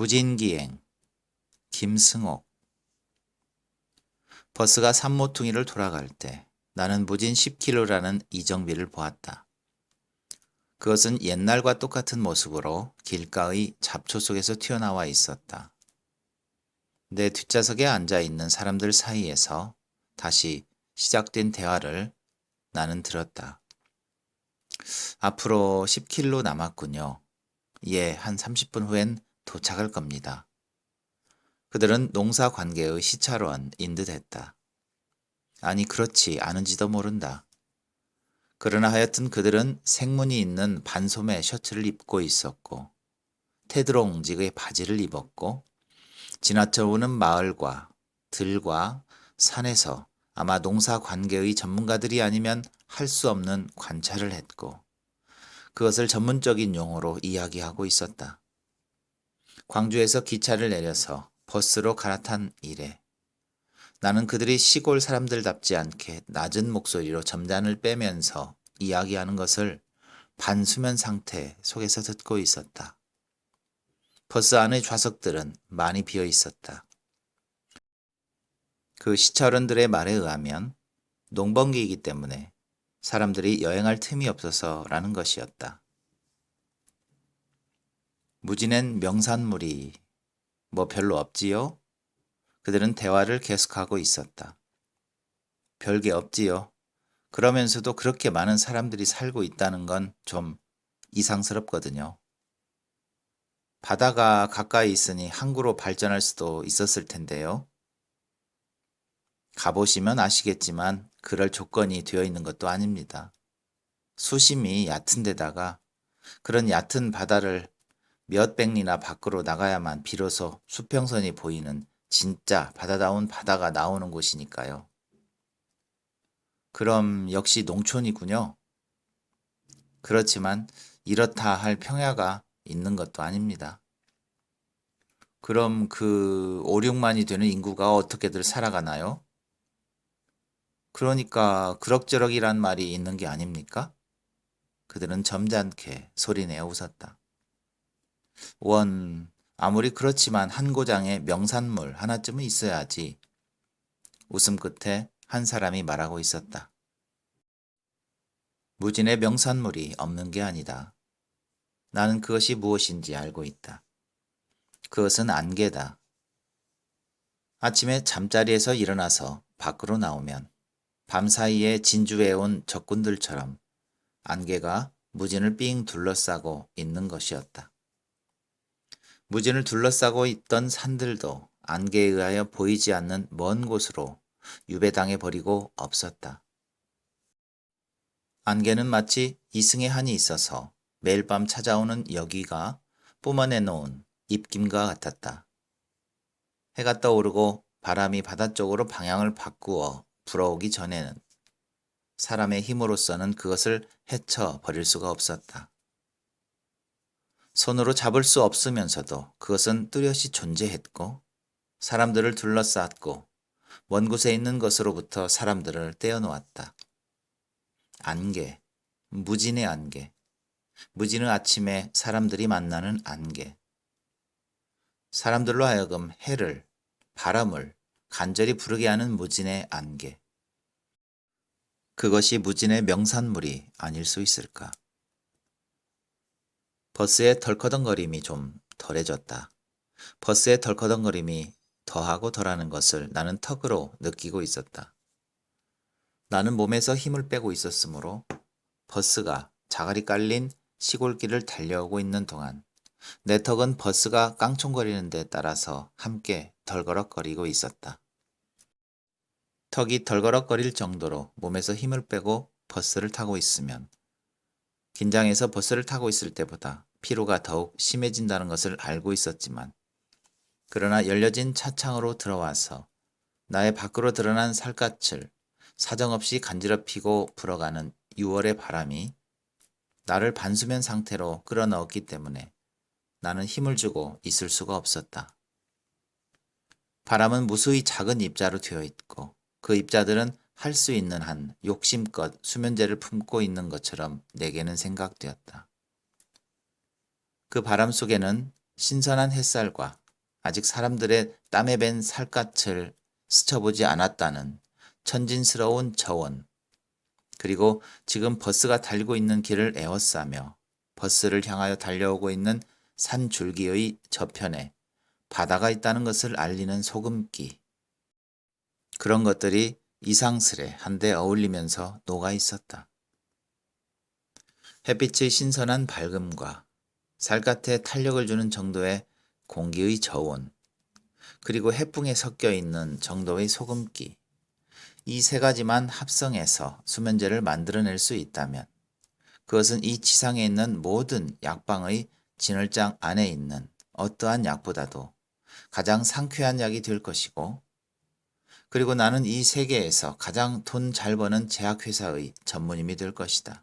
무진기행, 김승옥. 버스가 산모퉁이를 돌아갈 때 나는 무진 10km라는 이정비를 보았다. 그것은 옛날과 똑같은 모습으로 길가의 잡초 속에서 튀어나와 있었다. 내 뒷좌석에 앉아있는 사람들 사이에서 다시 시작된 대화를 나는 들었다. 앞으로 10km 남았군요. 예, 한 30분 후엔 도착할 겁니다. 그들은 농사 관계의 시차원인 듯 했다. 아니, 그렇지 않은지도 모른다. 그러나 하여튼 그들은 생문이 있는 반소매 셔츠를 입고 있었고 테드롱직의 바지를 입었고 지나쳐오는 마을과 들과 산에서 아마 농사 관계의 전문가들이 아니면 할 수 없는 관찰을 했고 그것을 전문적인 용어로 이야기하고 있었다. 광주에서 기차를 내려서 버스로 갈아탄 이래 나는 그들이 시골 사람들답지 않게 낮은 목소리로 점잔을 빼면서 이야기하는 것을 반수면 상태 속에서 듣고 있었다. 버스 안의 좌석들은 많이 비어 있었다. 그 시차원들의 말에 의하면 농번기이기 때문에 사람들이 여행할 틈이 없어서라는 것이었다. 무진엔 명산물이 뭐 별로 없지요? 그들은 대화를 계속하고 있었다. 별게 없지요. 그러면서도 그렇게 많은 사람들이 살고 있다는 건 좀 이상스럽거든요. 바다가 가까이 있으니 항구로 발전할 수도 있었을 텐데요. 가보시면 아시겠지만 그럴 조건이 되어 있는 것도 아닙니다. 수심이 얕은 데다가 그런 얕은 바다를 몇백 리나 밖으로 나가야만 비로소 수평선이 보이는 진짜 바다다운 바다가 나오는 곳이니까요. 그럼 역시 농촌이군요. 그렇지만 이렇다 할 평야가 있는 것도 아닙니다. 그럼 그 5, 6만이 되는 인구가 어떻게들 살아가나요? 그러니까 그럭저럭이란 말이 있는 게 아닙니까? 그들은 점잖게 소리내어 웃었다. 아무리 그렇지만 한 고장에 명산물 하나쯤은 있어야지. 웃음 끝에 한 사람이 말하고 있었다. 무진의 명산물이 없는 게 아니다. 나는 그것이 무엇인지 알고 있다. 그것은 안개다. 아침에 잠자리에서 일어나서 밖으로 나오면 밤사이에 진주해온 적군들처럼 안개가 무진을 삥 둘러싸고 있는 것이었다. 무진을 둘러싸고 있던 산들도 안개에 의하여 보이지 않는 먼 곳으로 유배당해 버리고 없었다. 안개는 마치 이승의 한이 있어서 매일 밤 찾아오는 여기가 뿜어내 놓은 입김과 같았다. 해가 떠오르고 바람이 바다 쪽으로 방향을 바꾸어 불어오기 전에는 사람의 힘으로서는 그것을 헤쳐 버릴 수가 없었다. 손으로 잡을 수 없으면서도 그것은 뚜렷이 존재했고 사람들을 둘러쌌고 먼 곳에 있는 것으로부터 사람들을 떼어놓았다. 안개, 무진의 안개, 무진의 아침에 사람들이 만나는 안개. 사람들로 하여금 해를, 바람을 간절히 부르게 하는 무진의 안개. 그것이 무진의 명산물이 아닐 수 있을까? 버스의 덜커덩거림이 좀 덜해졌다. 버스의 덜커덩거림이 더하고 덜하는 것을 나는 턱으로 느끼고 있었다. 나는 몸에서 힘을 빼고 있었으므로 버스가 자갈이 깔린 시골길을 달려오고 있는 동안 내 턱은 버스가 깡총거리는 데 따라서 함께 덜거럭거리고 있었다. 턱이 덜거럭거릴 정도로 몸에서 힘을 빼고 버스를 타고 있으면 긴장해서 버스를 타고 있을 때보다 피로가 더욱 심해진다는 것을 알고 있었지만 그러나 열려진 차창으로 들어와서 나의 밖으로 드러난 살갗을 사정없이 간지럽히고 불어가는 6월의 바람이 나를 반수면 상태로 끌어넣었기 때문에 나는 힘을 주고 있을 수가 없었다. 바람은 무수히 작은 입자로 되어 있고 그 입자들은 할 수 있는 한 욕심껏 수면제를 품고 있는 것처럼 내게는 생각되었다. 그 바람 속에는 신선한 햇살과 아직 사람들의 땀에 밴 살갗을 스쳐보지 않았다는 천진스러운 저원, 그리고 지금 버스가 달리고 있는 길을 에워싸며 버스를 향하여 달려오고 있는 산 줄기의 저편에 바다가 있다는 것을 알리는 소금기. 그런 것들이 이상스레 한데 어울리면서 녹아 있었다. 햇빛의 신선한 밝음과 살갗에 탄력을 주는 정도의 공기의 저온, 그리고 해풍에 섞여 있는 정도의 소금기. 이 세 가지만 합성해서 수면제를 만들어낼 수 있다면 그것은 이 지상에 있는 모든 약방의 진열장 안에 있는 어떠한 약보다도 가장 상쾌한 약이 될 것이고, 그리고 나는 이 세계에서 가장 돈 잘 버는 제약회사의 전무님이 될 것이다.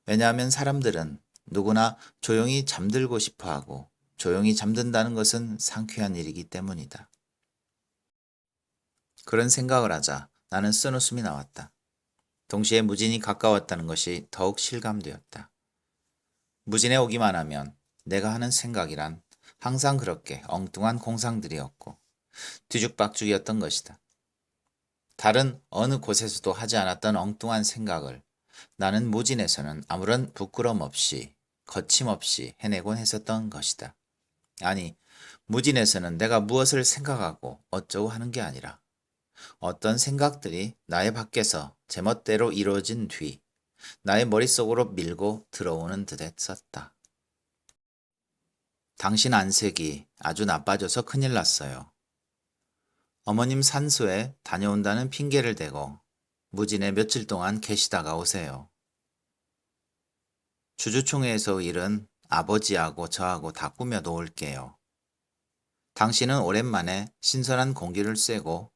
왜냐하면 사람들은 누구나 조용히 잠들고 싶어 하고 조용히 잠든다는 것은 상쾌한 일이기 때문이다. 그런 생각을 하자 나는 쓴웃음이 나왔다. 동시에 무진이 가까웠다는 것이 더욱 실감되었다. 무진에 오기만 하면 내가 하는 생각이란 항상 그렇게 엉뚱한 공상들이었고 뒤죽박죽이었던 것이다. 다른 어느 곳에서도 하지 않았던 엉뚱한 생각을 나는 무진에서는 아무런 부끄럼 없이 거침없이 해내곤 했었던 것이다. 아니, 무진에서는 내가 무엇을 생각하고 어쩌고 하는 게 아니라 어떤 생각들이 나의 밖에서 제멋대로 이루어진 뒤 나의 머릿속으로 밀고 들어오는 듯 했었다. 당신 안색이 아주 나빠져서 큰일 났어요. 어머님 산소에 다녀온다는 핑계를 대고 무진에 며칠 동안 계시다가 오세요. 주주총회에서 일은 아버지하고 저하고 다 꾸며 놓을게요. 당신은 오랜만에 신선한 공기를 쐬고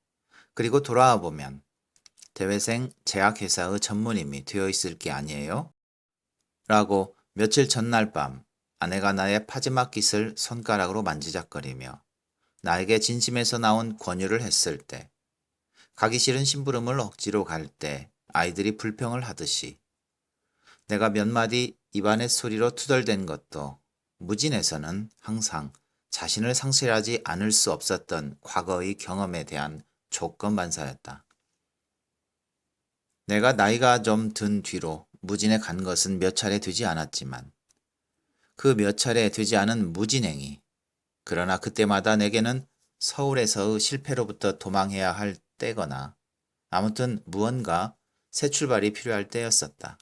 그리고 돌아와 보면 대회생 제약회사의 전무님이 되어 있을 게 아니에요? 라고 며칠 전날 밤 아내가 나의 파지막깃을 손가락으로 만지작거리며 나에게 진심에서 나온 권유를 했을 때, 가기 싫은 심부름을 억지로 갈 때 아이들이 불평을 하듯이 내가 몇 마디 입안의 소리로 투덜댄 것도 무진에서는 항상 자신을 상실하지 않을 수 없었던 과거의 경험에 대한 조건반사였다. 내가 나이가 좀 든 뒤로 무진에 간 것은 몇 차례 되지 않았지만 그 몇 차례 되지 않은 무진행이, 그러나 그때마다 내게는 서울에서의 실패로부터 도망해야 할 때거나 아무튼 무언가 새 출발이 필요할 때였었다.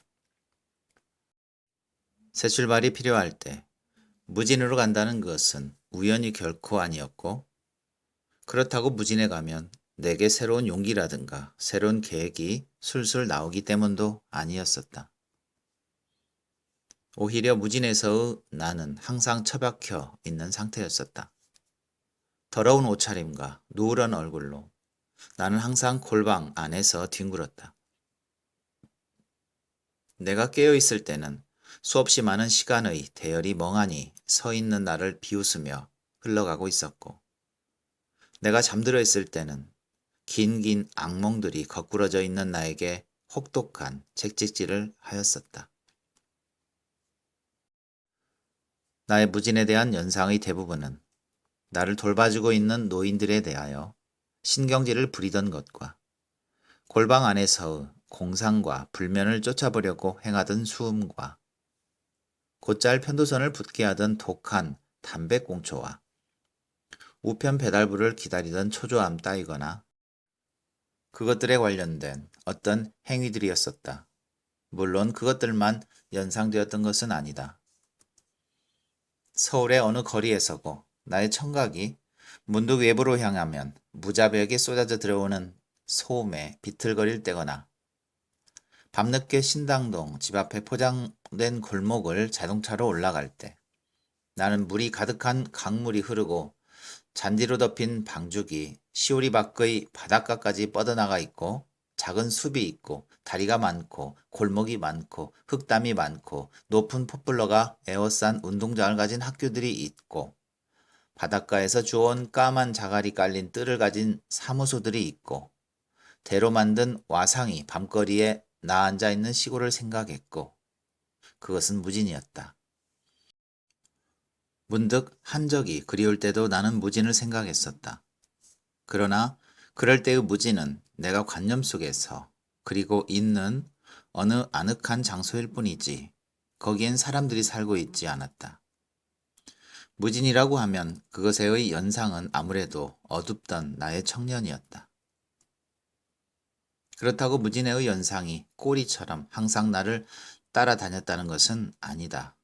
새 출발이 필요할 때 무진으로 간다는 것은 우연이 결코 아니었고, 그렇다고 무진에 가면 내게 새로운 용기라든가 새로운 계획이 술술 나오기 때문도 아니었었다. 오히려 무진에서의 나는 항상 처박혀 있는 상태였었다. 더러운 옷차림과 누런 얼굴로 나는 항상 골방 안에서 뒹굴었다. 내가 깨어있을 때는 수없이 많은 시간의 대열이 멍하니 서 있는 나를 비웃으며 흘러가고 있었고, 내가 잠들어 있을 때는 긴 악몽들이 거꾸러져 있는 나에게 혹독한 채찍질을 하였었다. 나의 무진에 대한 연상의 대부분은 나를 돌봐주고 있는 노인들에 대하여 신경질을 부리던 것과 골방 안에서의 공상과 불면을 쫓아보려고 행하던 수음과 곧잘 편도선을 붓게 하던 독한 담배꽁초와 우편 배달부를 기다리던 초조함 따위거나 그것들에 관련된 어떤 행위들이었었다. 물론 그것들만 연상되었던 것은 아니다. 서울의 어느 거리에 서고 나의 청각이 문득 외부로 향하면 무자비하게 쏟아져 들어오는 소음에 비틀거릴 때거나 밤늦게 신당동 집 앞에 포장된 골목을 자동차로 올라갈 때 나는 물이 가득한 강물이 흐르고 잔디로 덮인 방죽이 시오리 밖의 바닷가까지 뻗어나가 있고 작은 숲이 있고 다리가 많고 골목이 많고 흙담이 많고 높은 포플러가 에워싼 운동장을 가진 학교들이 있고 바닷가에서 주워온 까만 자갈이 깔린 뜰을 가진 사무소들이 있고 대로 만든 와상이 밤거리에 나앉아 있는 시골을 생각했고, 그것은 무진이었다. 문득 한 적이 그리울 때도 나는 무진을 생각했었다. 그러나 그럴 때의 무진은 내가 관념 속에서 그리고 있는 어느 아늑한 장소일 뿐이지 거기엔 사람들이 살고 있지 않았다. 무진이라고 하면 그것의 연상은 아무래도 어둡던 나의 청년이었다. 그렇다고 무진의 연상이 꼬리처럼 항상 나를 따라다녔다는 것은 아니다.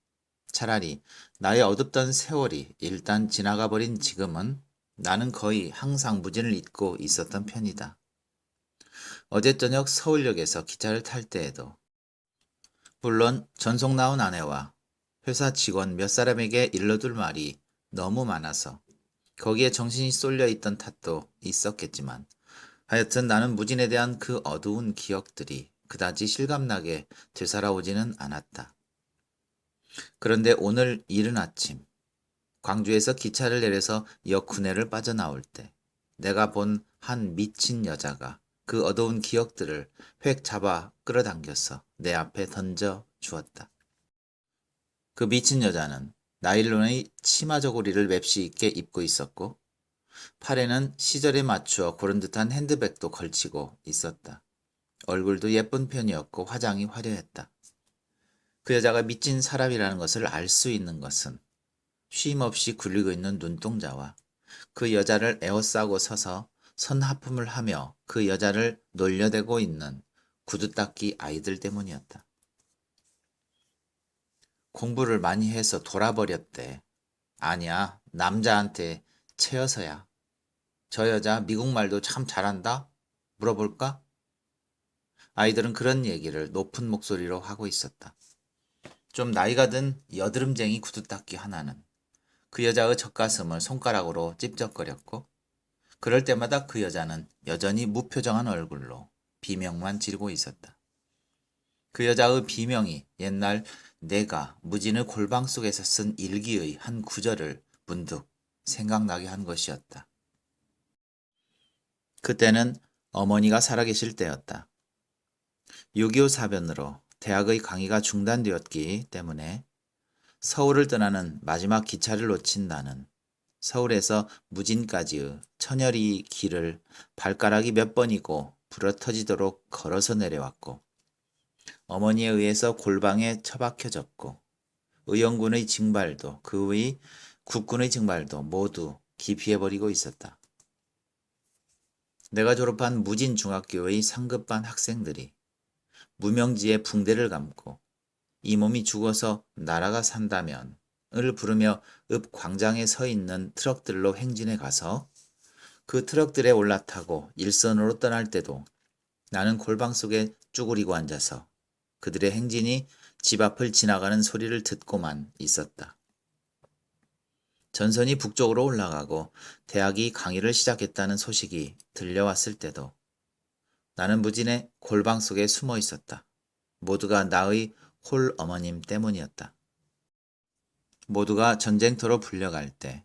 차라리 나의 어둡던 세월이 일단 지나가 버린 지금은 나는 거의 항상 무진을 잊고 있었던 편이다. 어제 저녁 서울역에서 기차를 탈 때에도 물론 전속 나온 아내와 회사 직원 몇 사람에게 일러둘 말이 너무 많아서 거기에 정신이 쏠려 있던 탓도 있었겠지만 하여튼 나는 무진에 대한 그 어두운 기억들이 그다지 실감나게 되살아오지는 않았다. 그런데 오늘 이른 아침 광주에서 기차를 내려서 역 구내를 빠져나올 때 내가 본 한 미친 여자가 그 어두운 기억들을 획 잡아 끌어당겨서 내 앞에 던져 주었다. 그 미친 여자는 나일론의 치마 저고리를 맵시 있게 입고 있었고 팔에는 시절에 맞추어 고른 듯한 핸드백도 걸치고 있었다. 얼굴도 예쁜 편이었고 화장이 화려했다. 그 여자가 미친 사람이라는 것을 알 수 있는 것은 쉼없이 굴리고 있는 눈동자와 그 여자를 에워싸고 서서 선하품을 하며 그 여자를 놀려대고 있는 구두닦이 아이들 때문이었다. 공부를 많이 해서 돌아버렸대. 아니야, 남자한테 채여서야. 저 여자 미국말도 참 잘한다? 물어볼까? 아이들은 그런 얘기를 높은 목소리로 하고 있었다. 좀 나이가 든 여드름쟁이 구두닦이 하나는 그 여자의 젖가슴을 손가락으로 찝쩍거렸고 그럴 때마다 그 여자는 여전히 무표정한 얼굴로 비명만 지르고 있었다. 그 여자의 비명이 옛날 내가 무진의 골방 속에서 쓴 일기의 한 구절을 문득 생각나게 한 것이었다. 그때는 어머니가 살아계실 때였다. 6.25 사변으로 대학의 강의가 중단되었기 때문에 서울을 떠나는 마지막 기차를 놓친 나는 서울에서 무진까지의 천여리 길을 발가락이 몇 번이고 부러터지도록 걸어서 내려왔고 어머니에 의해서 골방에 처박혀졌고 의영군의 징발도 그의 국군의 징발도 모두 기피해버리고 있었다. 내가 졸업한 무진중학교의 상급반 학생들이 무명지에 붕대를 감고 이 몸이 죽어서 나라가 산다면 을 부르며 읍 광장에 서 있는 트럭들로 행진해 가서 그 트럭들에 올라타고 일선으로 떠날 때도 나는 골방 속에 쭈그리고 앉아서 그들의 행진이 집 앞을 지나가는 소리를 듣고만 있었다. 전선이 북쪽으로 올라가고 대학이 강의를 시작했다는 소식이 들려왔을 때도 나는 무진의 골방 속에 숨어 있었다. 모두가 나의 홀 어머님 때문이었다. 모두가 전쟁터로 불려갈 때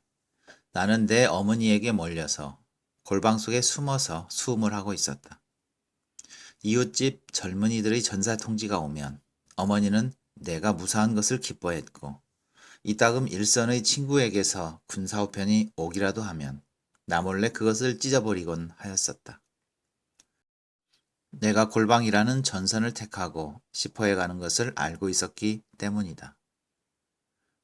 나는 내 어머니에게 몰려서 골방 속에 숨어서 수음을 하고 있었다. 이웃집 젊은이들의 전사 통지가 오면 어머니는 내가 무사한 것을 기뻐했고 이따금 일선의 친구에게서 군사우편이 오기라도 하면 나 몰래 그것을 찢어버리곤 하였었다. 내가 골방이라는 전선을 택하고 시퍼해 가는 것을 알고 있었기 때문이다.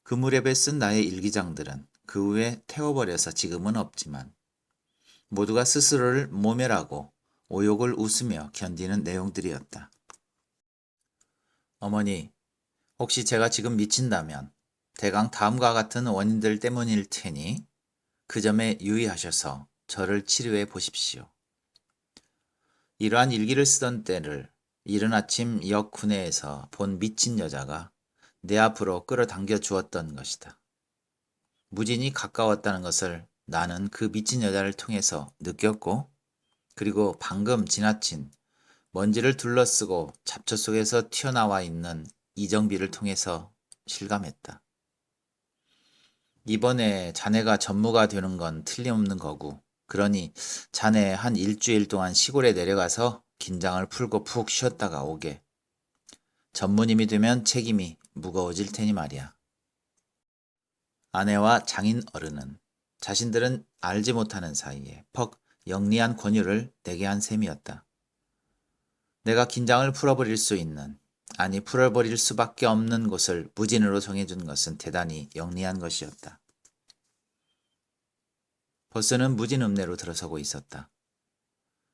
그 무렵에 쓴 나의 일기장들은 그 후에 태워버려서 지금은 없지만 모두가 스스로를 모멸하고 오욕을 웃으며 견디는 내용들이었다. 어머니, 혹시 제가 지금 미친다면 대강 다음과 같은 원인들 때문일 테니 그 점에 유의하셔서 저를 치료해 보십시오. 이러한 일기를 쓰던 때를 이른 아침 역 구내에서 본 미친 여자가 내 앞으로 끌어당겨 주었던 것이다. 무진이 가까웠다는 것을 나는 그 미친 여자를 통해서 느꼈고 그리고 방금 지나친 먼지를 둘러쓰고 잡초 속에서 튀어나와 있는 이정비를 통해서 실감했다. 이번에 자네가 전무가 되는 건 틀림없는 거고 그러니 자네 한 일주일 동안 시골에 내려가서 긴장을 풀고 푹 쉬었다가 오게. 전무님이 되면 책임이 무거워질 테니 말이야. 아내와 장인 어른은 자신들은 알지 못하는 사이에 퍽 영리한 권유를 내게 한 셈이었다. 내가 긴장을 풀어버릴 수 있는, 아니 풀어버릴 수밖에 없는 곳을 무진으로 정해준 것은 대단히 영리한 것이었다. 버스는 무진 읍내로 들어서고 있었다.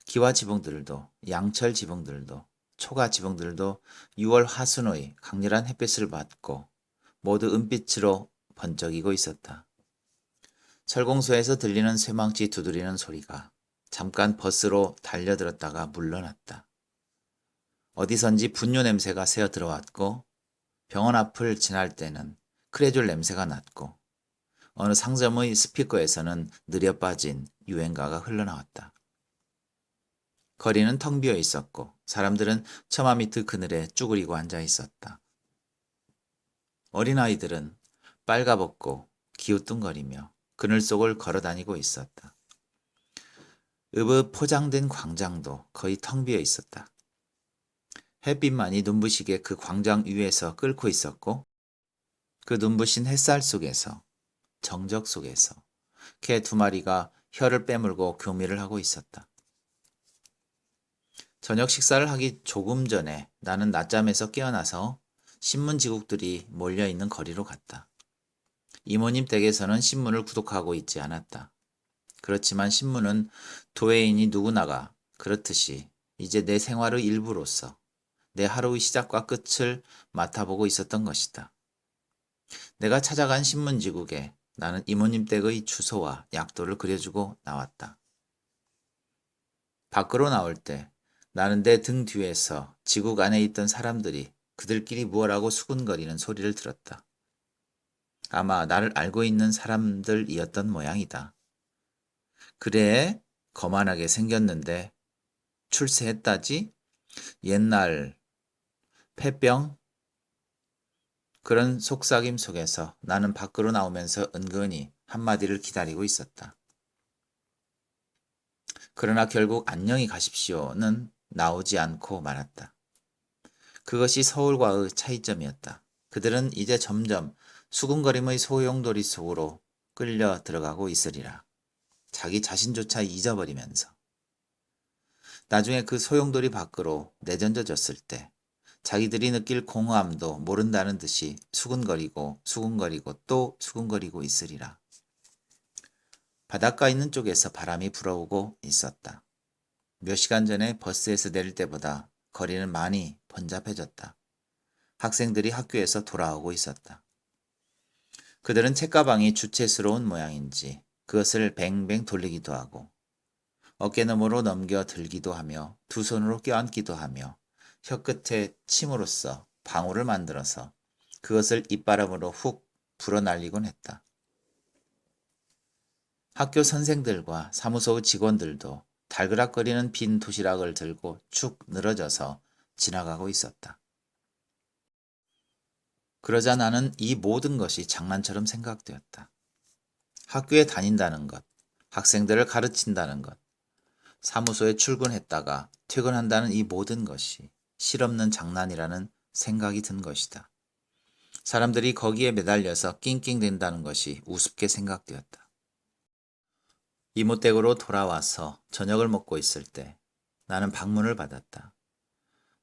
기와 지붕들도, 양철 지붕들도, 초가 지붕들도 6월 하순의 강렬한 햇빛을 받고 모두 은빛으로 번쩍이고 있었다. 철공소에서 들리는 쇠망치 두드리는 소리가 잠깐 버스로 달려들었다가 물러났다. 어디선지 분뇨 냄새가 새어 들어왔고 병원 앞을 지날 때는 크레졸 냄새가 났고 어느 상점의 스피커에서는 느려 빠진 유행가가 흘러나왔다. 거리는 텅 비어 있었고 사람들은 처마 밑의 그늘에 쭈그리고 앉아 있었다. 어린아이들은 빨가벗고 기우뚱거리며 그늘 속을 걸어다니고 있었다. 으브 포장된 광장도 거의 텅 비어 있었다. 햇빛만이 눈부시게 그 광장 위에서 끓고 있었고 그 눈부신 햇살 속에서, 정적 속에서 개 2마리가 혀를 빼물고 교미를 하고 있었다. 저녁 식사를 하기 조금 전에 나는 낮잠에서 깨어나서 신문지국들이 몰려있는 거리로 갔다. 이모님 댁에서는 신문을 구독하고 있지 않았다. 그렇지만 신문은 도회인이 누구나가 그렇듯이 이제 내 생활의 일부로서 내 하루의 시작과 끝을 맡아보고 있었던 것이다. 내가 찾아간 신문지국에 나는 이모님 댁의 주소와 약도를 그려주고 나왔다. 밖으로 나올 때 나는 내 등 뒤에서 지국 안에 있던 사람들이 그들끼리 무엇하고 수군거리는 소리를 들었다. 아마 나를 알고 있는 사람들이었던 모양이다. 그래, 거만하게 생겼는데 출세했다지? 옛날 폐병? 그런 속삭임 속에서 나는 밖으로 나오면서 은근히 한마디를 기다리고 있었다. 그러나 결국 안녕히 가십시오는 나오지 않고 말았다. 그것이 서울과의 차이점이었다. 그들은 이제 점점 수군거림의 소용돌이 속으로 끌려 들어가고 있으리라. 자기 자신조차 잊어버리면서. 나중에 그 소용돌이 밖으로 내던져졌을 때 자기들이 느낄 공허함도 모른다는 듯이 수군거리고 수군거리고 또 수군거리고 있으리라. 바닷가 있는 쪽에서 바람이 불어오고 있었다. 몇 시간 전에 버스에서 내릴 때보다 거리는 많이 번잡해졌다. 학생들이 학교에서 돌아오고 있었다. 그들은 책가방이 주체스러운 모양인지 그것을 뱅뱅 돌리기도 하고 어깨너머로 넘겨 들기도 하며 두 손으로 껴안기도 하며 혀끝에 침으로써 방울을 만들어서 그것을 입바람으로 훅 불어날리곤 했다. 학교 선생들과 사무소 직원들도 달그락거리는 빈 도시락을 들고 축 늘어져서 지나가고 있었다. 그러자 나는 이 모든 것이 장난처럼 생각되었다. 학교에 다닌다는 것, 학생들을 가르친다는 것, 사무소에 출근했다가 퇴근한다는 이 모든 것이 실없는 장난이라는 생각이 든 것이다. 사람들이 거기에 매달려서 낑낑댄다는 것이 우습게 생각되었다. 이모 댁으로 돌아와서 저녁을 먹고 있을 때 나는 방문을 받았다.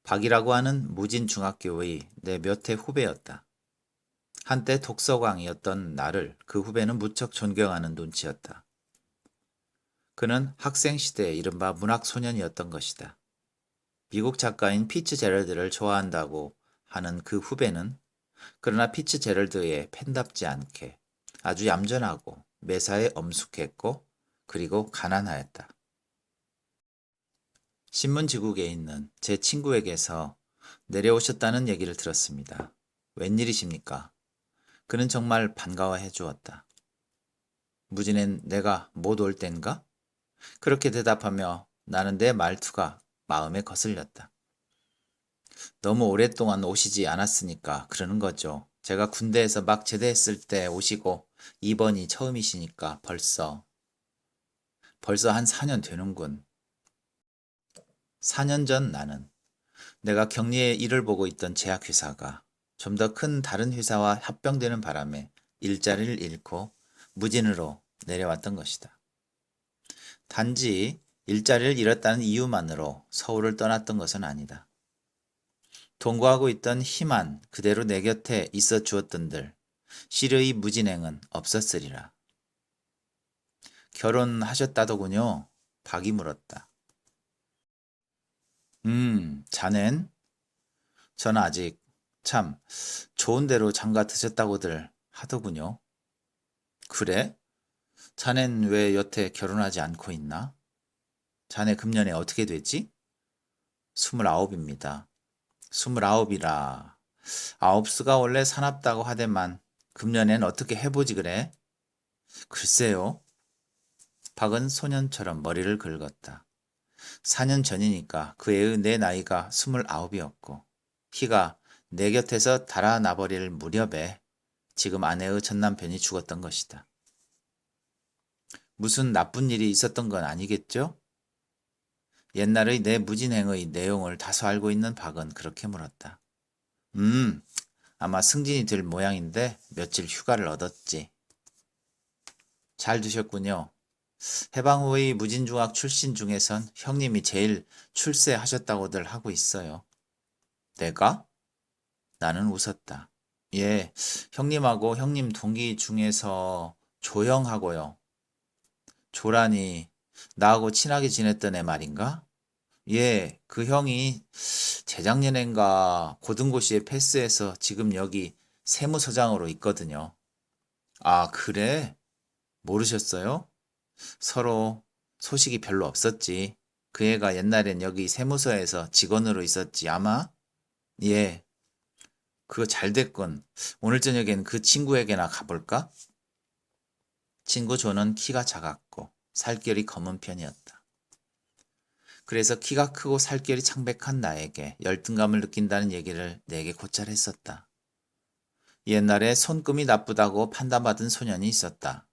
박이라고 하는 무진 중학교의 내 몇 해 후배였다. 한때 독서광이었던 나를 그 후배는 무척 존경하는 눈치였다. 그는 학생 시대의 이른바 문학소년이었던 것이다. 미국 작가인 피츠제럴드를 좋아한다고 하는 그 후배는 그러나 피츠제럴드의 팬답지 않게 아주 얌전하고 매사에 엄숙했고 그리고 가난하였다. 신문지국에 있는 제 친구에게서 내려오셨다는 얘기를 들었습니다. 웬일이십니까? 그는 정말 반가워해 주었다. 무진엔 내가 못 올 땐가? 그렇게 대답하며 나는 내 말투가 마음에 거슬렸다. 너무 오랫동안 오시지 않았으니까 그러는 거죠. 제가 군대에서 막 제대했을 때 오시고 이번이 처음이시니까 벌써 한 4년 되는군. 4년 전 나는 내가 격리에 일을 보고 있던 제약회사가 좀 더 큰 다른 회사와 합병되는 바람에 일자리를 잃고 무진으로 내려왔던 것이다. 단지 일자리를 잃었다는 이유만으로 서울을 떠났던 것은 아니다. 동거하고 있던 희만 그대로 내 곁에 있어 주었던들 시르의 무진행은 없었으리라. 결혼하셨다더군요. 박이 물었다. 자넨? 전 아직 참 좋은 데로 장가 드셨다고들 하더군요. 그래? 자넨 왜 여태 결혼하지 않고 있나? 자네 금년에 어떻게 되지? 29입니다. 29이라. 아홉수가 원래 사납다고 하대만 금년엔 어떻게 해보지 그래? 글쎄요. 박은 소년처럼 머리를 긁었다. 4년 전이니까 그 애의 내 나이가 29이었고 희가 내 곁에서 달아나버릴 무렵에 지금 아내의 전남편이 죽었던 것이다. 무슨 나쁜 일이 있었던 건 아니겠죠? 옛날의 내 무진행의 내용을 다소 알고 있는 박은 그렇게 물었다. 아마 승진이 될 모양인데 며칠 휴가를 얻었지. 잘 두셨군요. 해방 후의 무진중학 출신 중에선 형님이 제일 출세하셨다고들 하고 있어요. 내가? 나는 웃었다. 예, 형님하고 형님 동기 중에서 조형하고요. 조라니 나하고 친하게 지냈던 애 말인가? 예, 그 형이 재작년엔가 고등고시에 패스해서 지금 여기 세무서장으로 있거든요. 아, 그래? 모르셨어요? 서로 소식이 별로 없었지. 그 애가 옛날엔 여기 세무서에서 직원으로 있었지, 아마? 예, 그거 잘 됐군. 오늘 저녁엔 그 친구에게나 가볼까? 친구 조는 키가 작았고 살결이 검은 편이었다. 그래서 키가 크고 살결이 창백한 나에게 열등감을 느낀다는 얘기를 내게 곧잘 했었다. 옛날에 손금이 나쁘다고 판단받은 소년이 있었다.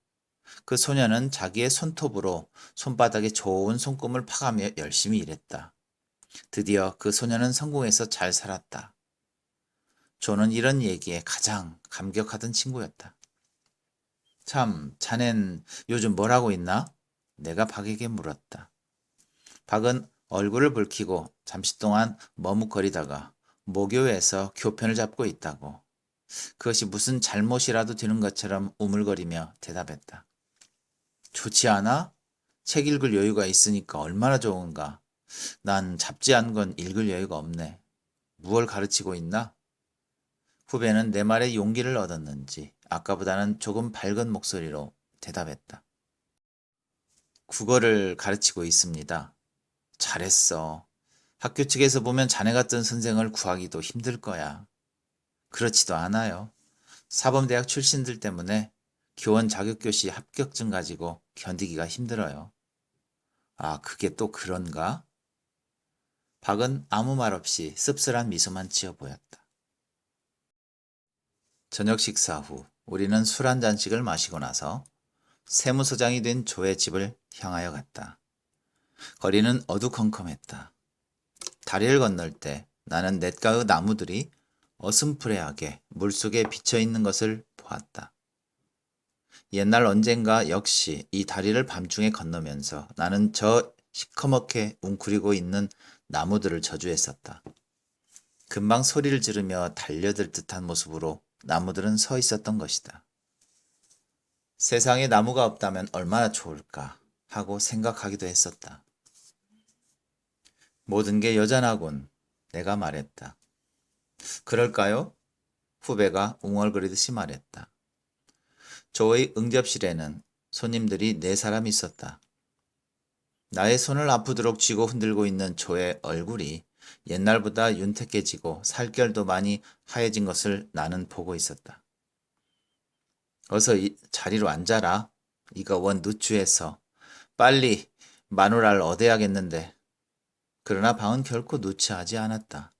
그 소년은 자기의 손톱으로 손바닥에 좋은 손금을 파가며 열심히 일했다. 드디어 그 소년은 성공해서 잘 살았다. 조는 이런 얘기에 가장 감격하던 친구였다. 참, 자넨 요즘 뭘 하고 있나? 내가 박에게 물었다. 박은 얼굴을 붉히고 잠시 동안 머뭇거리다가 모교에서 교편을 잡고 있다고. 그것이 무슨 잘못이라도 되는 것처럼 우물거리며 대답했다. 좋지 않아? 책 읽을 여유가 있으니까 얼마나 좋은가. 난 잡지 않은 건 읽을 여유가 없네. 무얼 가르치고 있나? 후배는 내 말에 용기를 얻었는지 아까보다는 조금 밝은 목소리로 대답했다. 국어를 가르치고 있습니다. 잘했어. 학교 측에서 보면 자네 같은 선생을 구하기도 힘들 거야. 그렇지도 않아요. 사범대학 출신들 때문에 교원 자격교시 합격증 가지고 견디기가 힘들어요. 아, 그게 또 그런가? 박은 아무 말 없이 씁쓸한 미소만 지어 보였다. 저녁 식사 후 우리는 술 한 잔씩을 마시고 나서 세무서장이 된 조의 집을 향하여 갔다. 거리는 어두컴컴했다. 다리를 건널 때 나는 냇가의 나무들이 어슴푸레하게 물속에 비쳐있는 것을 보았다. 옛날 언젠가 역시 이 다리를 밤중에 건너면서 나는 저 시커멓게 웅크리고 있는 나무들을 저주했었다. 금방 소리를 지르며 달려들 듯한 모습으로 나무들은 서 있었던 것이다. 세상에 나무가 없다면 얼마나 좋을까 하고 생각하기도 했었다. 모든 게 여전하군, 내가 말했다. 그럴까요? 후배가 웅얼거리듯이 말했다. 조의 응접실에는 손님들이 4사람 있었다. 나의 손을 아프도록 쥐고 흔들고 있는 조의 얼굴이 옛날보다 윤택해지고 살결도 많이 하얘진 것을 나는 보고 있었다. 어서 자리로 앉아라. 이거 원 누추해서. 빨리 마누라를 얻어야겠는데. 그러나 방은 결코 누추하지 않았다.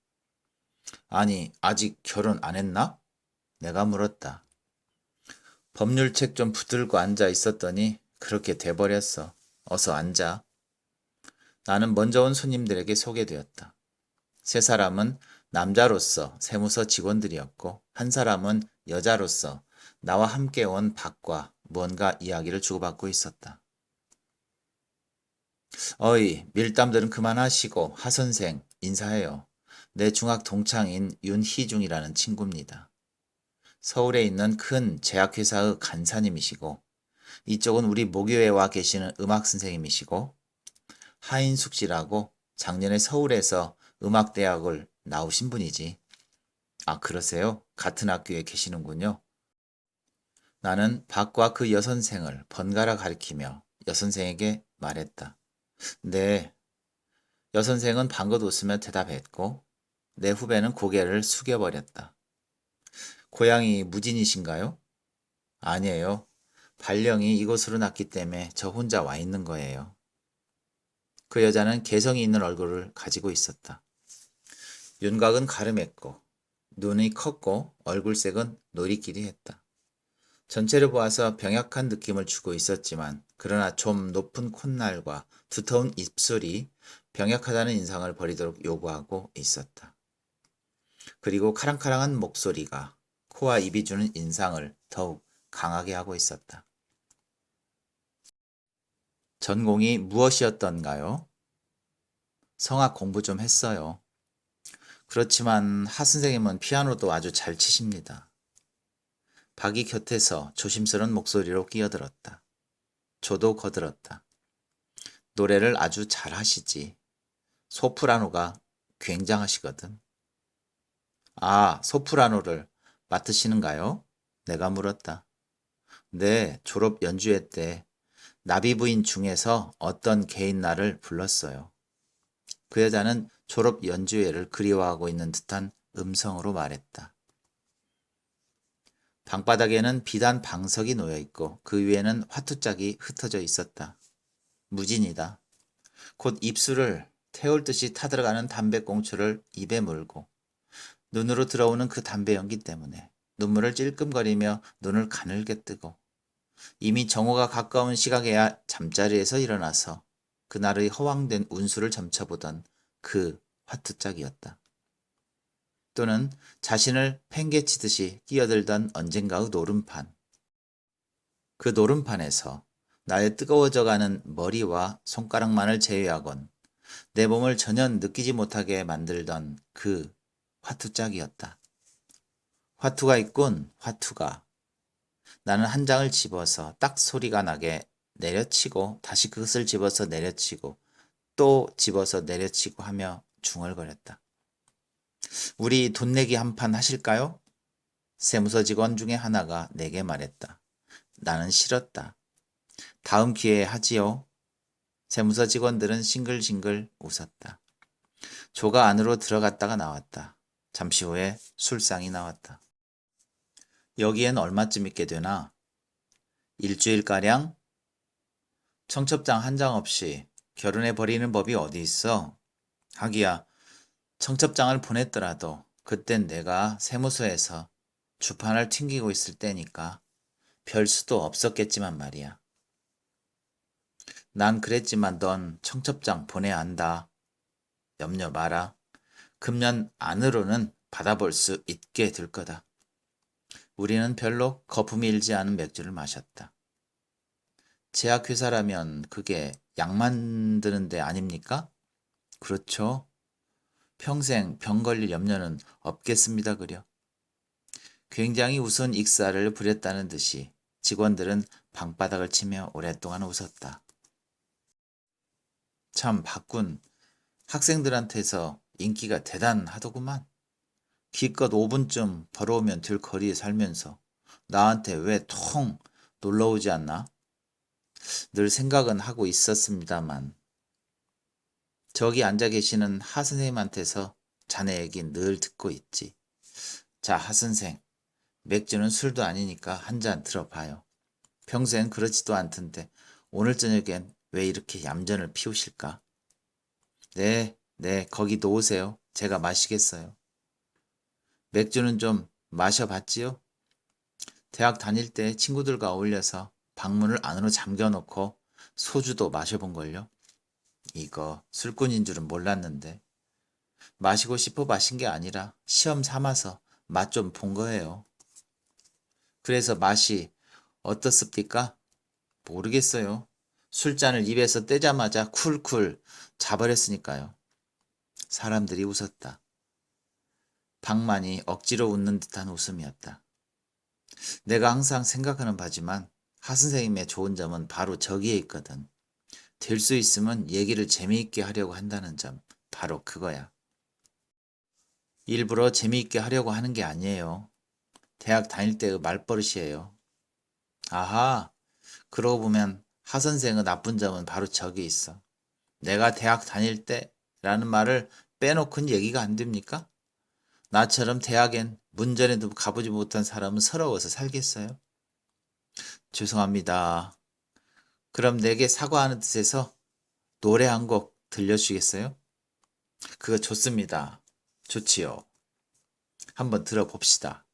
아니, 아직 결혼 안 했나? 내가 물었다. 법률책 좀 붙들고 앉아 있었더니 그렇게 돼버렸어. 어서 앉아. 나는 먼저 온 손님들에게 소개되었다. 3사람은 남자로서 세무서 직원들이었고 한 사람은 여자로서 나와 함께 온 박과 뭔가 이야기를 주고받고 있었다. 어이, 밀담들은 그만하시고 하 선생 인사해요. 내 중학 동창인 윤희중이라는 친구입니다. 서울에 있는 큰 제약회사의 간사님이시고 이쪽은 우리 모교에 와 계시는 음악 선생님이시고 하인숙 씨라고 작년에 서울에서 음악대학을 나오신 분이지. 아, 그러세요? 같은 학교에 계시는군요. 나는 박과 그 여선생을 번갈아 가리키며 여선생에게 말했다. 네, 여선생은 방긋 웃으며 대답했고 내 후배는 고개를 숙여버렸다. 고향이 무진이신가요? 아니에요. 발령이 이곳으로 났기 때문에 저 혼자 와 있는 거예요. 그 여자는 개성이 있는 얼굴을 가지고 있었다. 윤곽은 가름했고 눈이 컸고 얼굴색은 노리끼리했다. 전체를 보아서 병약한 느낌을 주고 있었지만 그러나 좀 높은 콧날과 두터운 입술이 병약하다는 인상을 버리도록 요구하고 있었다. 그리고 카랑카랑한 목소리가 코와 입이 주는 인상을 더욱 강하게 하고 있었다. 전공이 무엇이었던가요? 성악 공부 좀 했어요. 그렇지만 하 선생님은 피아노도 아주 잘 치십니다. 박이 곁에서 조심스러운 목소리로 끼어들었다. 저도 거들었다. 노래를 아주 잘 하시지. 소프라노가 굉장하시거든. 아, 소프라노를 맡으시는가요? 내가 물었다. 네, 졸업 연주회 때 나비 부인 중에서 어떤 개인나를 불렀어요. 그 여자는 졸업 연주회를 그리워하고 있는 듯한 음성으로 말했다. 방바닥에는 비단 방석이 놓여 있고 그 위에는 화투짝이 흩어져 있었다. 무진이다. 곧 입술을 태울 듯이 타들어가는 담배꽁초를 입에 물고 눈으로 들어오는 그 담배 연기 때문에 눈물을 찔끔거리며 눈을 가늘게 뜨고 이미 정오가 가까운 시각에야 잠자리에서 일어나서 그날의 허황된 운수를 점쳐보던 그 화투짝이었다. 또는 자신을 팽개치듯이 끼어들던 언젠가의 노름판. 그 노름판에서 나의 뜨거워져가는 머리와 손가락만을 제외하곤 내 몸을 전혀 느끼지 못하게 만들던 그 화투짝이었다. 화투가 있군, 화투가. 나는 한 장을 집어서 딱 소리가 나게 내려치고 다시 그것을 집어서 내려치고 또 집어서 내려치고 하며 중얼거렸다. 우리 돈 내기 한 판 하실까요? 세무서 직원 중에 하나가 내게 말했다. 나는 싫었다. 다음 기회에 하지요. 세무서 직원들은 싱글싱글 웃었다. 조가 안으로 들어갔다가 나왔다. 잠시 후에 술상이 나왔다. 여기엔 얼마쯤 있게 되나? 일주일가량? 청첩장 한 장 없이 결혼해버리는 법이 어디 있어? 하기야, 청첩장을 보냈더라도 그땐 내가 세무서에서 주판을 튕기고 있을 때니까 별 수도 없었겠지만 말이야. 난 그랬지만 넌 청첩장 보내야 한다. 염려 마라. 금년 안으로는 받아볼 수 있게 될 거다. 우리는 별로 거품이 일지 않은 맥주를 마셨다. 제약회사라면 그게 약 만드는 데 아닙니까? 그렇죠. 평생 병 걸릴 염려는 없겠습니다, 그려. 굉장히 우스운 익사를 부렸다는 듯이 직원들은 방바닥을 치며 오랫동안 웃었다. 참 박군, 학생들한테서 인기가 대단하더구만. 기껏 5분쯤 벌어오면 될 거리에 살면서 나한테 왜 통 놀러오지 않나? 늘 생각은 하고 있었습니다만 저기 앉아 계시는 하 선생님한테서 자네 얘기 늘 듣고 있지. 자, 하 선생, 맥주는 술도 아니니까 한 잔 들어봐요. 평소엔 그렇지도 않던데 오늘 저녁엔 왜 이렇게 얌전을 피우실까? 네, 네, 거기 놓으세요. 제가 마시겠어요. 맥주는 좀 마셔봤지요? 대학 다닐 때 친구들과 어울려서 방문을 안으로 잠겨놓고 소주도 마셔본걸요? 이거 술꾼인 줄은 몰랐는데 마시고 싶어 마신 게 아니라 시험 삼아서 맛 좀 본 거예요. 그래서 맛이 어떻습니까? 모르겠어요. 술잔을 입에서 떼자마자 쿨쿨 자버렸으니까요. 사람들이 웃었다. 박만이 억지로 웃는 듯한 웃음이었다. 내가 항상 생각하는 바지만 하 선생님의 좋은 점은 바로 저기에 있거든. 될 수 있으면 얘기를 재미있게 하려고 한다는 점, 바로 그거야. 일부러 재미있게 하려고 하는 게 아니에요. 대학 다닐 때의 말버릇이에요. 아하, 그러고 보면 하 선생의 나쁜 점은 바로 저기 있어. 내가 대학 다닐 때라는 말을 빼놓고는 얘기가 안 됩니까? 나처럼 대학엔 문전에도 가보지 못한 사람은 서러워서 살겠어요? 죄송합니다. 그럼 내게 사과하는 뜻에서 노래 한 곡 들려주시겠어요? 그거 좋습니다. 좋지요. 한번 들어봅시다.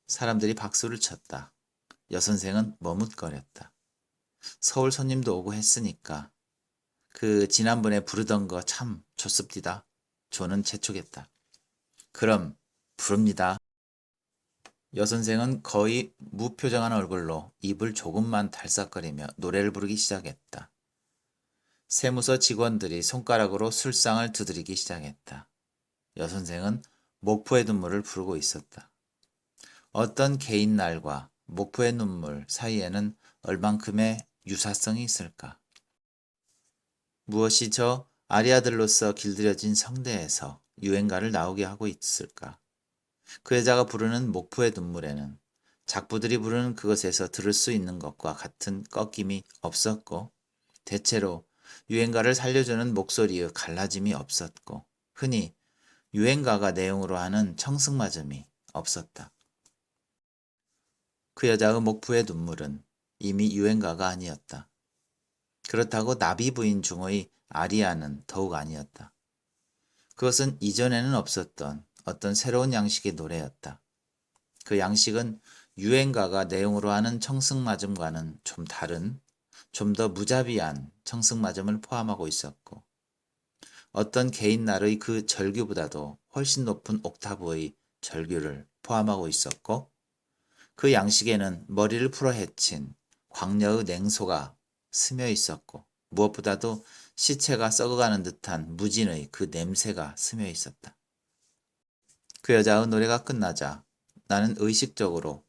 사람들이 박수를 쳤다. 여선생은 머뭇거렸다. 서울 손님도 오고 했으니까 그 지난번에 부르던 거 참 좋습디다. 조는 재촉했다. 그럼 부릅니다. 여선생은 거의 무표정한 얼굴로 입을 조금만 달싹거리며 노래를 부르기 시작했다. 세무서 직원들이 손가락으로 술상을 두드리기 시작했다. 여선생은 목포의 눈물을 부르고 있었다. 어떤 개인 날과 목포의 눈물 사이에는 얼만큼의 유사성이 있을까? 무엇이 저 아리아들로서 길들여진 성대에서 유행가를 나오게 하고 있을까? 그 여자가 부르는 목포의 눈물에는 작부들이 부르는 그것에서 들을 수 있는 것과 같은 꺾임이 없었고, 대체로 유행가를 살려주는 목소리의 갈라짐이 없었고, 흔히 유행가가 내용으로 하는 청승맞음이 없었다. 그 여자의 목포의 눈물은 이미 유행가가 아니었다. 그렇다고 나비 부인 중의 아리아는 더욱 아니었다. 그것은 이전에는 없었던 어떤 새로운 양식의 노래였다. 그 양식은 유행가가 내용으로 하는 청승맞음과는 좀 다른, 좀 더 무자비한 청승맞음을 포함하고 있었고, 어떤 개인 날의 그 절규보다도 훨씬 높은 옥타브의 절규를 포함하고 있었고, 그 양식에는 머리를 풀어 헤친 광녀의 냉소가 스며 있었고, 무엇보다도 시체가 썩어가는 듯한 무진의 그 냄새가 스며 있었다. 그 여자의 노래가 끝나자 나는 의식적으로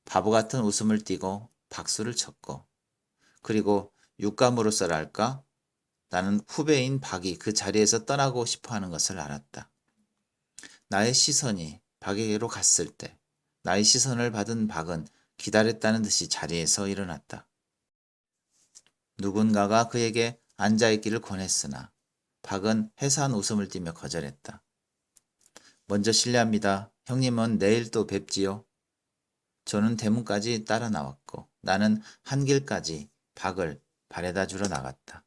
바보 같은 웃음을 띠고 박수를 쳤고, 그리고 육감으로서랄까, 나는 후배인 박이 그 자리에서 떠나고 싶어하는 것을 알았다. 나의 시선이 박에게로 갔을 때 나의 시선을 받은 박은 기다렸다는 듯이 자리에서 일어났다. 누군가가 그에게 앉아있기를 권했으나 박은 해사한 웃음을 띠며 거절했다. 먼저 실례합니다. 형님은 내일 또 뵙지요. 저는 대문까지 따라 나왔고 나는 한 길까지 박을 바래다 주러 나갔다.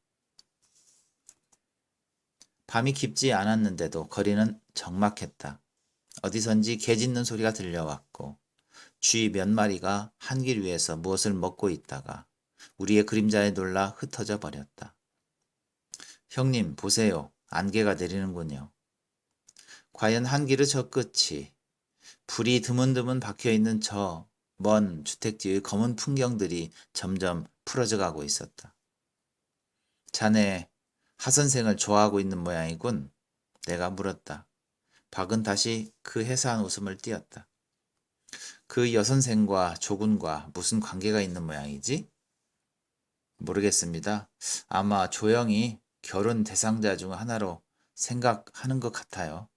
밤이 깊지 않았는데도 거리는 적막했다. 어디선지 개 짖는 소리가 들려왔고 쥐 몇 마리가 한 길 위에서 무엇을 먹고 있다가 우리의 그림자에 놀라 흩어져 버렸다. 형님 보세요. 안개가 내리는군요. 과연 한 길의 저 끝이 불이 드문드문 박혀있는 저 먼 주택지의 검은 풍경들이 점점 풀어져 가고 있었다. 자네 하선생을 좋아하고 있는 모양이군. 내가 물었다. 박은 다시 그 해사한 웃음을 띄었다. 그 여선생과 조군과 무슨 관계가 있는 모양이지? 모르겠습니다. 아마 조영이 결혼 대상자 중 하나로 생각하는 것 같아요.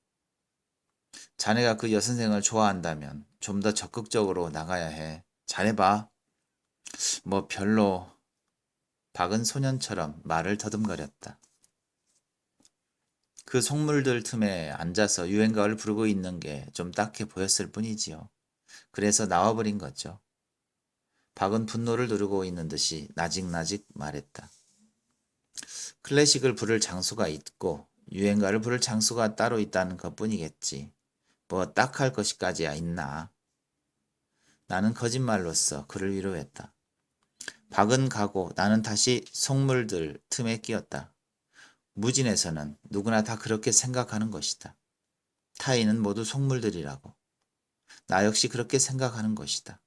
자네가 그 여선생을 좋아한다면 좀 더 적극적으로 나가야 해. 잘해봐. 뭐 별로. 박은 소년처럼 말을 더듬거렸다. 그 속물들 틈에 앉아서 유행가를 부르고 있는 게 좀 딱해 보였을 뿐이지요. 그래서 나와버린 거죠. 박은 분노를 누르고 있는 듯이 나직나직 말했다. 클래식을 부를 장소가 있고 유행가를 부를 장소가 따로 있다는 것뿐이겠지. 뭐 딱할 것이까지야 있나. 나는 거짓말로써 그를 위로했다. 박은 가고 나는 다시 속물들 틈에 끼었다. 무진에서는 누구나 다 그렇게 생각하는 것이다. 타인은 모두 속물들이라고. 나 역시 그렇게 생각하는 것이다.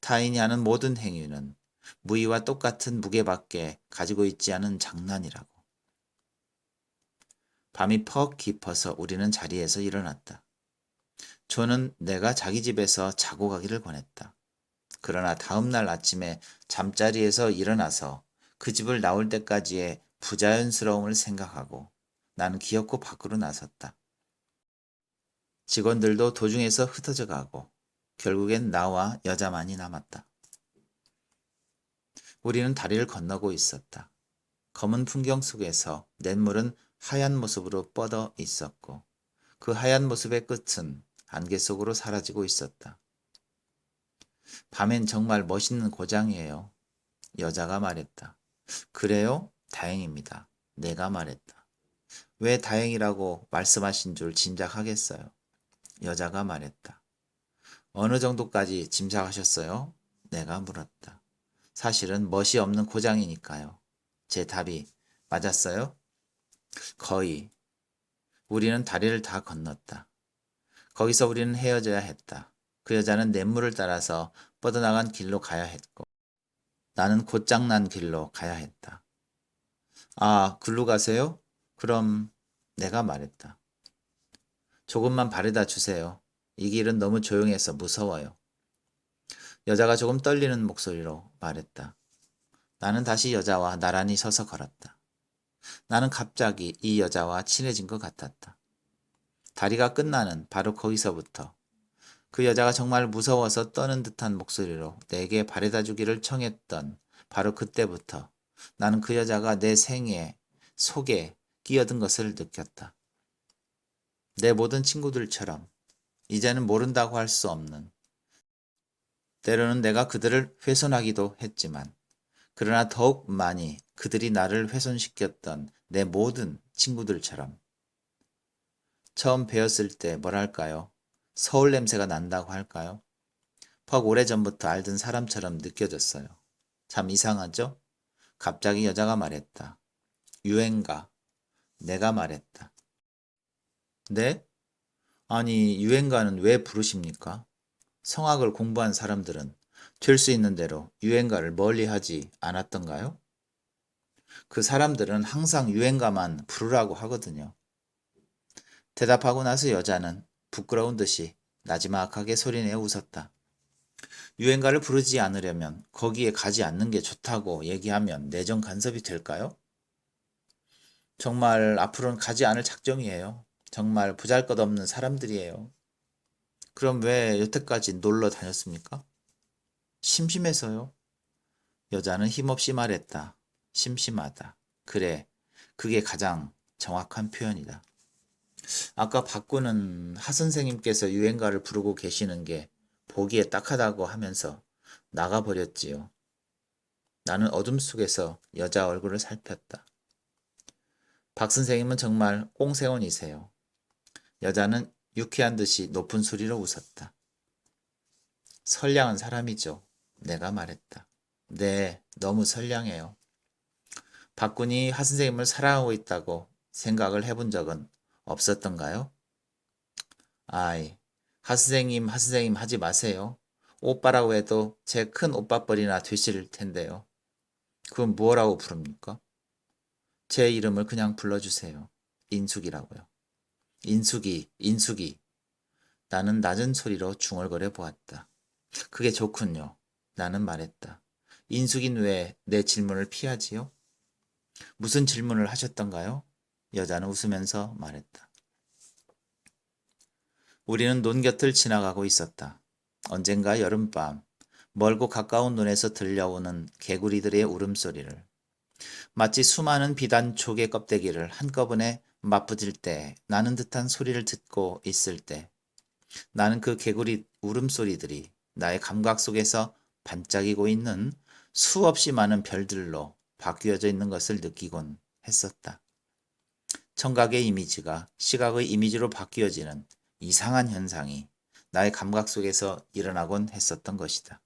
타인이 하는 모든 행위는 무의와 똑같은 무게밖에 가지고 있지 않은 장난이라고. 밤이 퍽 깊어서 우리는 자리에서 일어났다. 존은 내가 자기 집에서 자고 가기를 권했다. 그러나 다음 날 아침에 잠자리에서 일어나서 그 집을 나올 때까지의 부자연스러움을 생각하고 나는 기어코 밖으로 나섰다. 직원들도 도중에서 흩어져 가고 결국엔 나와 여자만이 남았다. 우리는 다리를 건너고 있었다. 검은 풍경 속에서 냇물은 하얀 모습으로 뻗어 있었고 그 하얀 모습의 끝은 안개 속으로 사라지고 있었다. 밤엔 정말 멋있는 고장이에요. 여자가 말했다. 그래요? 다행입니다. 내가 말했다. 왜 다행이라고 말씀하신 줄 짐작하겠어요. 여자가 말했다. 어느 정도까지 짐작하셨어요? 내가 물었다. 사실은 멋이 없는 고장이니까요. 제 답이 맞았어요? 거의. 우리는 다리를 다 건넜다. 거기서 우리는 헤어져야 했다. 그 여자는 냇물을 따라서 뻗어나간 길로 가야 했고 나는 곧장 난 길로 가야 했다. 아, 글로 가세요? 그럼 내가 말했다. 조금만 바래다 주세요. 이 길은 너무 조용해서 무서워요. 여자가 조금 떨리는 목소리로 말했다. 나는 다시 여자와 나란히 서서 걸었다. 나는 갑자기 이 여자와 친해진 것 같았다. 다리가 끝나는 바로 거기서부터 그 여자가 정말 무서워서 떠는 듯한 목소리로 내게 바래다 주기를 청했던 바로 그때부터 나는 그 여자가 내 생애 속에 끼어든 것을 느꼈다. 내 모든 친구들처럼 이제는 모른다고 할 수 없는, 때로는 내가 그들을 훼손하기도 했지만 그러나 더욱 많이 그들이 나를 훼손시켰던 내 모든 친구들처럼 처음 배웠을 때 뭐랄까요? 서울 냄새가 난다고 할까요? 퍽 오래전부터 알던 사람처럼 느껴졌어요. 참 이상하죠? 갑자기 여자가 말했다. 유행가. 내가 말했다. 네? 아니, 유행가는 왜 부르십니까? 성악을 공부한 사람들은 될 수 있는 대로 유행가를 멀리하지 않았던가요? 그 사람들은 항상 유행가만 부르라고 하거든요. 대답하고 나서 여자는 부끄러운 듯이 나지막하게 소리내어 웃었다. 유행가를 부르지 않으려면 거기에 가지 않는 게 좋다고 얘기하면 내정 간섭이 될까요? 정말 앞으로는 가지 않을 작정이에요. 정말 보잘것없는 사람들이에요. 그럼 왜 여태까지 놀러 다녔습니까? 심심해서요. 여자는 힘없이 말했다. 심심하다. 그래, 그게 가장 정확한 표현이다. 아까 바꾸는 하 선생님께서 유행가를 부르고 계시는 게 보기에 딱하다고 하면서 나가버렸지요. 나는 어둠 속에서 여자 얼굴을 살폈다. 박 선생님은 정말 꽁세원이세요. 여자는 유쾌한 듯이 높은 소리로 웃었다. 선량한 사람이죠. 내가 말했다. 네, 너무 선량해요. 박군이 하 선생님을 사랑하고 있다고 생각을 해본 적은 없었던가요? 아이, 하 선생님 하지 마세요. 오빠라고 해도 제 큰 오빠뻘이나 되실 텐데요. 그건 뭐라고 부릅니까? 제 이름을 그냥 불러주세요. 인숙이라고요. 인숙이. 나는 낮은 소리로 중얼거려 보았다. 그게 좋군요. 나는 말했다. 인숙인 왜 내 질문을 피하지요? 무슨 질문을 하셨던가요? 여자는 웃으면서 말했다. 우리는 논 곁을 지나가고 있었다. 언젠가 여름밤, 멀고 가까운 눈에서 들려오는 개구리들의 울음소리를, 마치 수많은 비단 조개 껍데기를 한꺼번에 맞부질 때 나는 듯한 소리를 듣고 있을 때 나는 그 개구리 울음소리들이 나의 감각 속에서 반짝이고 있는 수없이 많은 별들로 바뀌어져 있는 것을 느끼곤 했었다. 청각의 이미지가 시각의 이미지로 바뀌어지는 이상한 현상이 나의 감각 속에서 일어나곤 했었던 것이다.